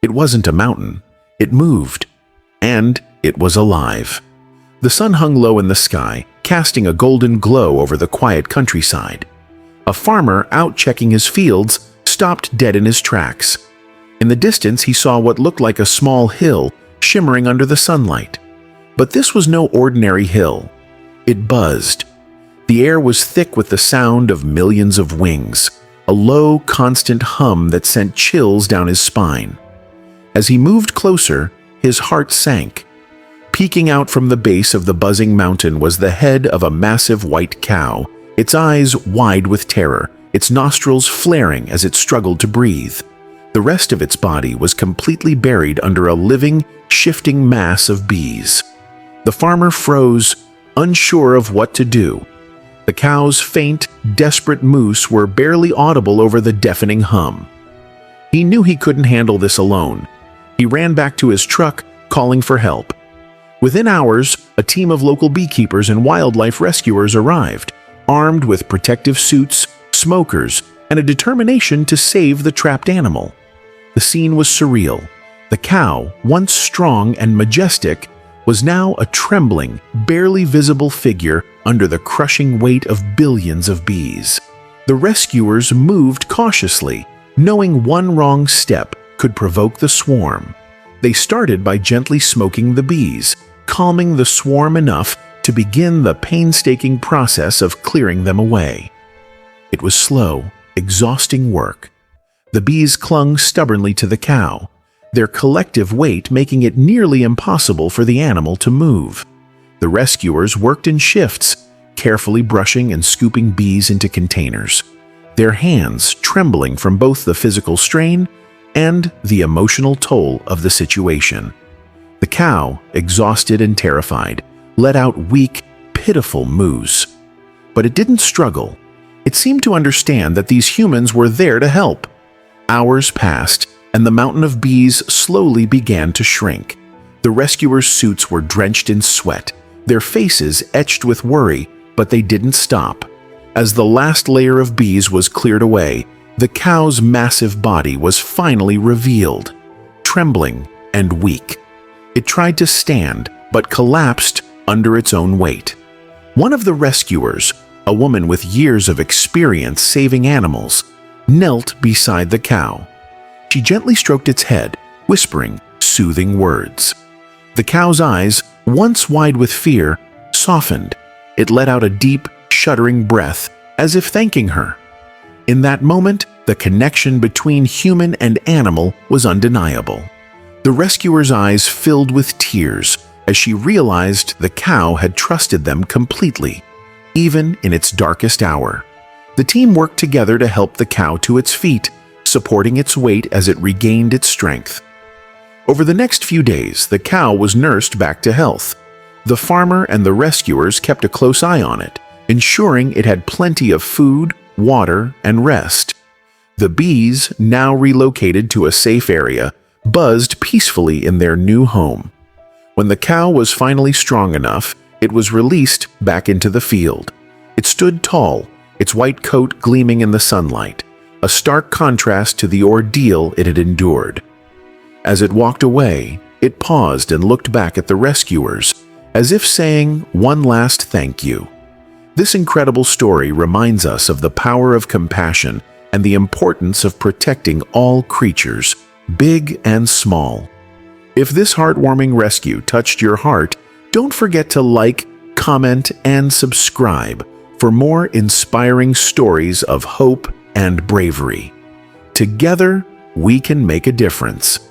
It wasn't a mountain. It moved. And it was alive. The sun hung low in the sky, casting a golden glow over the quiet countryside. A farmer out checking his fields stopped dead in his tracks. In the distance, he saw what looked like a small hill shimmering under the sunlight. But this was no ordinary hill. It buzzed. The air was thick with the sound of millions of wings, a low, constant hum that sent chills down his spine. As he moved closer, his heart sank. Peeking out from the base of the buzzing mountain was the head of a massive white cow, its eyes wide with terror, its nostrils flaring as it struggled to breathe. The rest of its body was completely buried under a living, shifting mass of bees. The farmer froze, unsure of what to do. The cow's faint, desperate moos were barely audible over the deafening hum. He knew he couldn't handle this alone. He ran back to his truck, calling for help. Within hours, a team of local beekeepers and wildlife rescuers arrived, armed with protective suits, smokers, and a determination to save the trapped animal. The scene was surreal. The cow, once strong and majestic, was now a trembling, barely visible figure under the crushing weight of billions of bees. The rescuers moved cautiously, knowing one wrong step could provoke the swarm. They started by gently smoking the bees, calming the swarm enough to begin the painstaking process of clearing them away. It was slow, exhausting work. The bees clung stubbornly to the cow, their collective weight making it nearly impossible for the animal to move. The rescuers worked in shifts, carefully brushing and scooping bees into containers, their hands trembling from both the physical strain and the emotional toll of the situation. The cow, exhausted and terrified, let out weak, pitiful moos. But it didn't struggle. It seemed to understand that these humans were there to help. Hours passed, and the mountain of bees slowly began to shrink. The rescuers' suits were drenched in sweat, their faces etched with worry, but they didn't stop. As the last layer of bees was cleared away, the cow's massive body was finally revealed, trembling and weak. It tried to stand, but collapsed under its own weight. One of the rescuers, a woman with years of experience saving animals, knelt beside the cow. She gently stroked its head, whispering soothing words. The cow's eyes, once wide with fear, softened. It let out a deep, shuddering breath, as if thanking her. In that moment, the connection between human and animal was undeniable. The rescuer's eyes filled with tears as she realized the cow had trusted them completely, even in its darkest hour. The team worked together to help the cow to its feet, supporting its weight as it regained its strength. Over the next few days, the cow was nursed back to health. The farmer and the rescuers kept a close eye on it, ensuring it had plenty of food, water, and rest. The bees, now relocated to a safe area, buzzed peacefully in their new home. When the cow was finally strong enough, it was released back into the field. It stood tall, its white coat gleaming in the sunlight, a stark contrast to the ordeal it had endured. As it walked away, it paused and looked back at the rescuers, as if saying one last thank you. This incredible story reminds us of the power of compassion and the importance of protecting all creatures, big and small. If this heartwarming rescue touched your heart, don't forget to like, comment, and subscribe for more inspiring stories of hope and bravery. Together, we can make a difference.